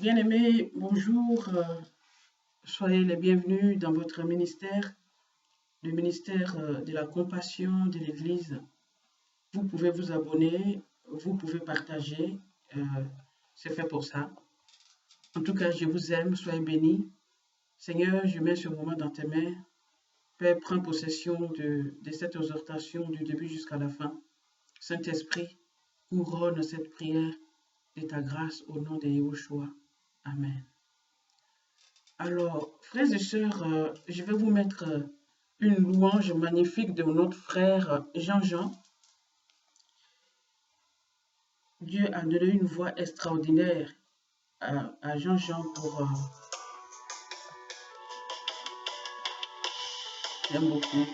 Bien-aimés, bonjour, soyez les bienvenus dans votre ministère, le ministère de la compassion de l'Église. Vous pouvez vous abonner, vous pouvez partager, euh, c'est fait pour ça. En tout cas, je vous aime, soyez bénis. Seigneur, je mets ce moment dans tes mains. Père, prends possession de cette exhortation du début jusqu'à la fin. Saint-Esprit, couronne cette prière de ta grâce au nom de Yahushua. Amen. Alors, frères et sœurs, je vais vous mettre une louange magnifique de notre frère Jean-Jean. Dieu a donné une voix extraordinaire à Jean-Jean pour... J'aime beaucoup.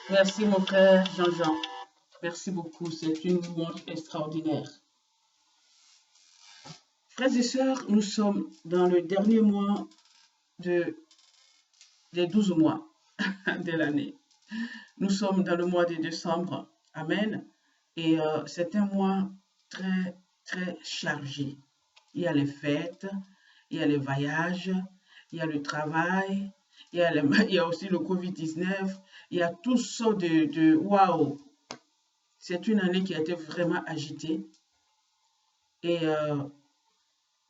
Merci mon frère Jean-Jean. Merci beaucoup, c'est une louange extraordinaire. Frères et sœurs, nous sommes dans le dernier mois des 12 mois de l'année. Nous sommes dans le mois de décembre. Amen. Et c'est un mois très, très chargé. Il y a les fêtes, il y a les voyages, il y a le travail, il y a aussi le Covid-19, il y a tout ça de waouh! C'est une année qui a été vraiment agitée. Et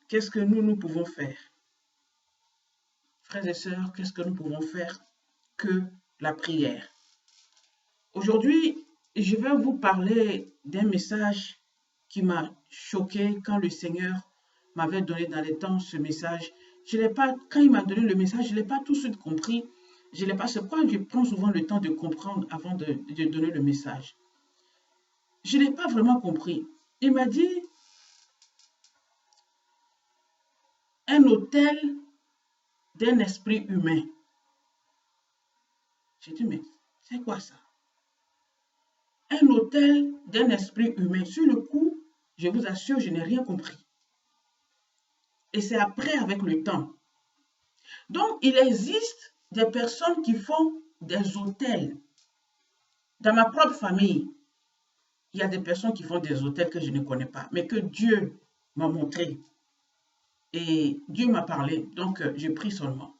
qu'est-ce que nous pouvons faire? Frères et sœurs, qu'est-ce que nous pouvons faire que la prière? Aujourd'hui, je vais vous parler d'un message qui m'a choqué quand le Seigneur m'avait donné dans les temps ce message. Je l'ai pas, quand il m'a donné le message, je ne l'ai pas tout de suite compris. Je l'ai pas, c'est pourquoi je prends souvent le temps de comprendre avant de donner le message. Je ne l'ai pas vraiment compris. Il m'a dit, un hôtel d'un esprit humain. J'ai dit, mais c'est quoi ça? Un hôtel d'un esprit humain. Sur le coup, je vous assure, je n'ai rien compris. Et c'est après, avec le temps. Donc, il existe des personnes qui font des hôtels. Dans ma propre famille, il y a des personnes qui font des hôtels que je ne connais pas, mais que Dieu m'a montré. Et Dieu m'a parlé, donc j'ai pris son nom.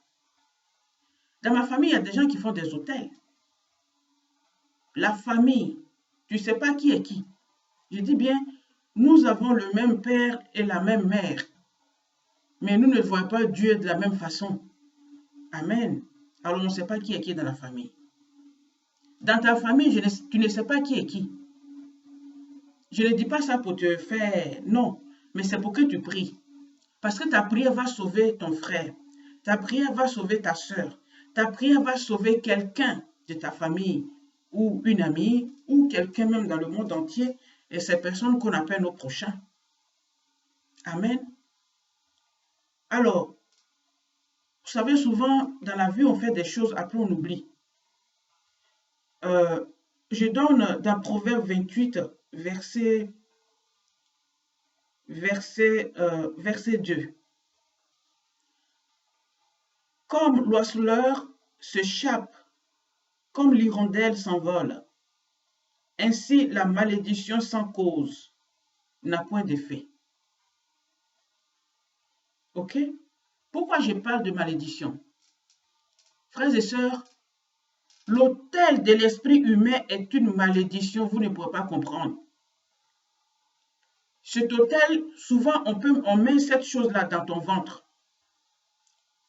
Dans ma famille, il y a des gens qui font des hôtels. La famille, tu ne sais pas qui est qui. Je dis bien, nous avons le même père et la même mère. Mais nous ne voyons pas Dieu de la même façon. Amen. Alors on ne sait pas qui est qui dans la famille. Dans ta famille, tu ne sais pas qui est qui. Je ne dis pas ça pour te faire, non, mais c'est pour que tu pries. Parce que ta prière va sauver ton frère. Ta prière va sauver ta soeur. Ta prière va sauver quelqu'un de ta famille ou une amie ou quelqu'un même dans le monde entier et ces personnes qu'on appelle nos prochains. Amen. Alors, vous savez, souvent, dans la vie, on fait des choses, après on oublie. Je donne dans Proverbe 28, verset 2. Comme l'oiseleur se chape, comme l'hirondelle s'envole, ainsi la malédiction sans cause n'a point d'effet. Ok? Pourquoi je parle de malédiction? Frères et sœurs, l'autel de l'esprit humain est une malédiction, vous ne pourrez pas comprendre. Cet autel, souvent on met cette chose-là dans ton ventre.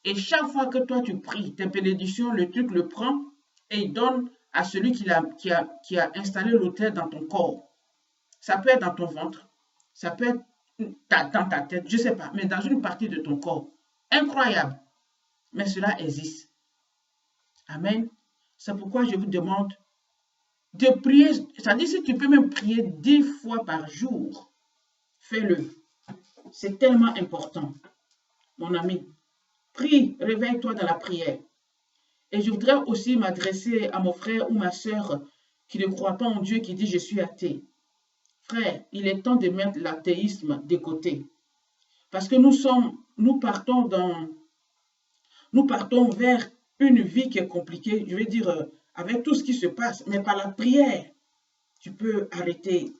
Et chaque fois que toi tu pries, tes bénédictions, le truc le prend et il donne à celui qui a installé l'autel dans ton corps. Ça peut être dans ton ventre, ça peut être dans ta tête, je ne sais pas, mais dans une partie de ton corps. Incroyable. Mais cela existe. Amen. C'est pourquoi je vous demande de prier. C'est-à-dire, si tu peux même prier 10 fois par jour, fais-le. C'est tellement important. Mon ami, prie, réveille-toi dans la prière. Et je voudrais aussi m'adresser à mon frère ou ma soeur qui ne croit pas en Dieu, qui dit « je suis athée ». Frère, il est temps de mettre l'athéisme de côté. Parce que nous partons vers une vie qui est compliquée, je veux dire, avec tout ce qui se passe. Mais par la prière, tu peux arrêter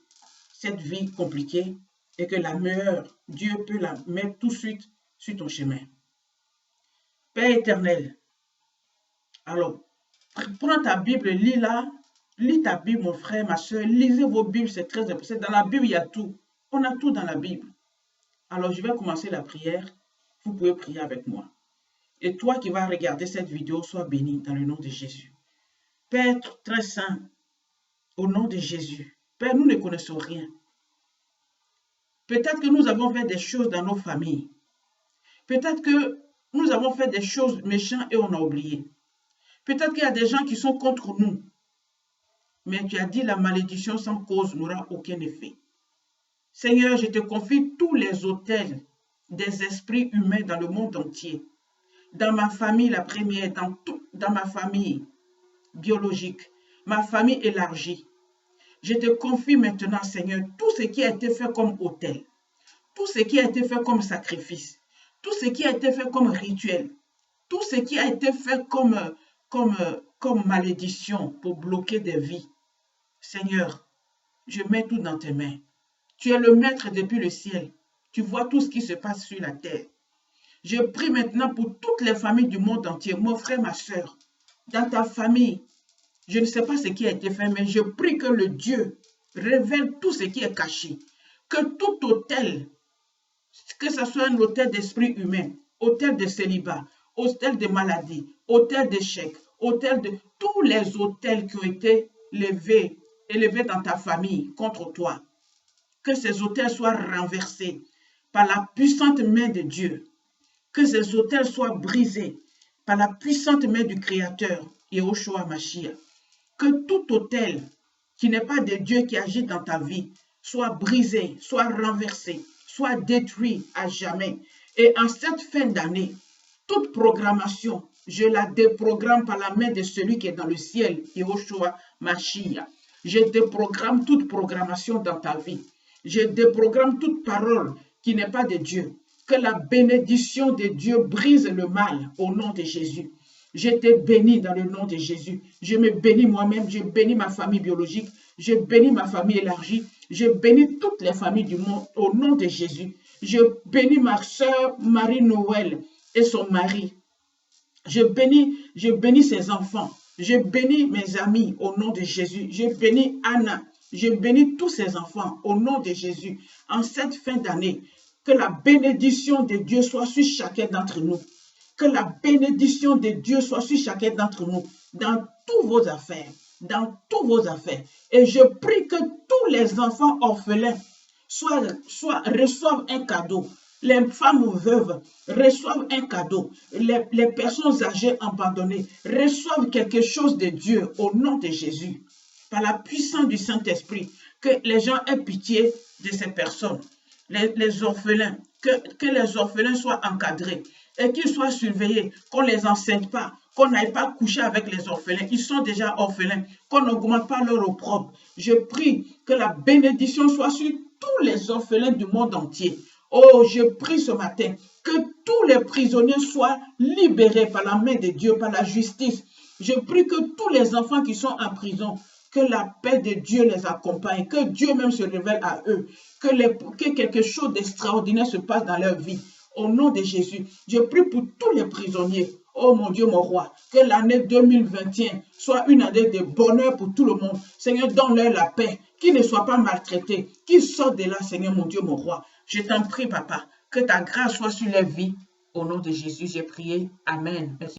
cette vie compliquée et que la meilleure, Dieu peut la mettre tout de suite sur ton chemin. Père éternel, alors, prends ta Bible, lis-la, lis ta Bible, mon frère, ma soeur, lisez vos Bibles, c'est très important. Dans la Bible, il y a tout. On a tout dans la Bible. Alors, je vais commencer la prière. Vous pouvez prier avec moi. Et toi qui vas regarder cette vidéo, sois béni dans le nom de Jésus. Père très saint, au nom de Jésus. Père, nous ne connaissons rien. Peut-être que nous avons fait des choses dans nos familles. Peut-être que nous avons fait des choses méchantes et on a oublié. Peut-être qu'il y a des gens qui sont contre nous. Mais tu as dit la malédiction sans cause n'aura aucun effet. Seigneur, je te confie tous les autels des esprits humains dans le monde entier. Dans ma famille, la première, dans ma famille biologique, ma famille élargie. Je te confie maintenant, Seigneur, tout ce qui a été fait comme autel, tout ce qui a été fait comme sacrifice, tout ce qui a été fait comme rituel, tout ce qui a été fait comme malédiction pour bloquer des vies. Seigneur, je mets tout dans tes mains. Tu es le maître depuis le ciel. Tu vois tout ce qui se passe sur la terre. Je prie maintenant pour toutes les familles du monde entier, mon frère, ma soeur, dans ta famille. Je ne sais pas ce qui a été fait, mais je prie que le Dieu révèle tout ce qui est caché. Que tout autel, que ce soit un autel d'esprit humain, autel de célibat, autel de maladie, autel d'échec, autel de tous les autels qui ont été élevés dans ta famille contre toi. Que ces autels soient renversés par la puissante main de Dieu. Que ces autels soient brisés par la puissante main du Créateur, Yahushua Mashiach. Que tout autel qui n'est pas de Dieu qui agit dans ta vie soit brisé, soit renversé, soit détruit à jamais. Et en cette fin d'année, toute programmation, je la déprogramme par la main de celui qui est dans le ciel, Yahushua Mashiach. Je déprogramme toute programmation dans ta vie. Je déprogramme toute parole qui n'est pas de Dieu. Que la bénédiction de Dieu brise le mal au nom de Jésus. Je te bénis dans le nom de Jésus. Je me bénis moi-même, je bénis ma famille biologique, je bénis ma famille élargie, je bénis toutes les familles du monde au nom de Jésus. Je bénis ma soeur Marie-Noël et son mari. Je bénis ses enfants. Je bénis mes amis au nom de Jésus. Je bénis Anna. Je bénis tous ses enfants au nom de Jésus. En cette fin d'année, que la bénédiction de Dieu soit sur chacun d'entre nous. Que la bénédiction de Dieu soit sur chacun d'entre nous, dans toutes vos affaires, dans toutes vos affaires. Et je prie que tous les enfants orphelins reçoivent un cadeau. Les femmes veuves reçoivent un cadeau. Les personnes âgées abandonnées reçoivent quelque chose de Dieu au nom de Jésus. Par la puissance du Saint-Esprit, que les gens aient pitié de ces personnes. Les orphelins, que les orphelins soient encadrés et qu'ils soient surveillés, qu'on ne les enseigne pas, qu'on n'aille pas coucher avec les orphelins. Ils sont déjà orphelins, qu'on n'augmente pas leur opprobre. Je prie que la bénédiction soit sur tous les orphelins du monde entier. Oh, je prie ce matin que tous les prisonniers soient libérés par la main de Dieu, par la justice. Je prie que tous les enfants qui sont en prison, que la paix de Dieu les accompagne, que Dieu même se révèle à eux, que quelque chose d'extraordinaire se passe dans leur vie. Au nom de Jésus, je prie pour tous les prisonniers. Oh mon Dieu, mon roi, que l'année 2021 soit une année de bonheur pour tout le monde. Seigneur, donne-leur la paix, qu'ils ne soient pas maltraités, qu'ils sortent de là, Seigneur, mon Dieu, mon roi. Je t'en prie, papa, que ta grâce soit sur leur vie Au nom de Jésus, j'ai prié. Amen. Merci.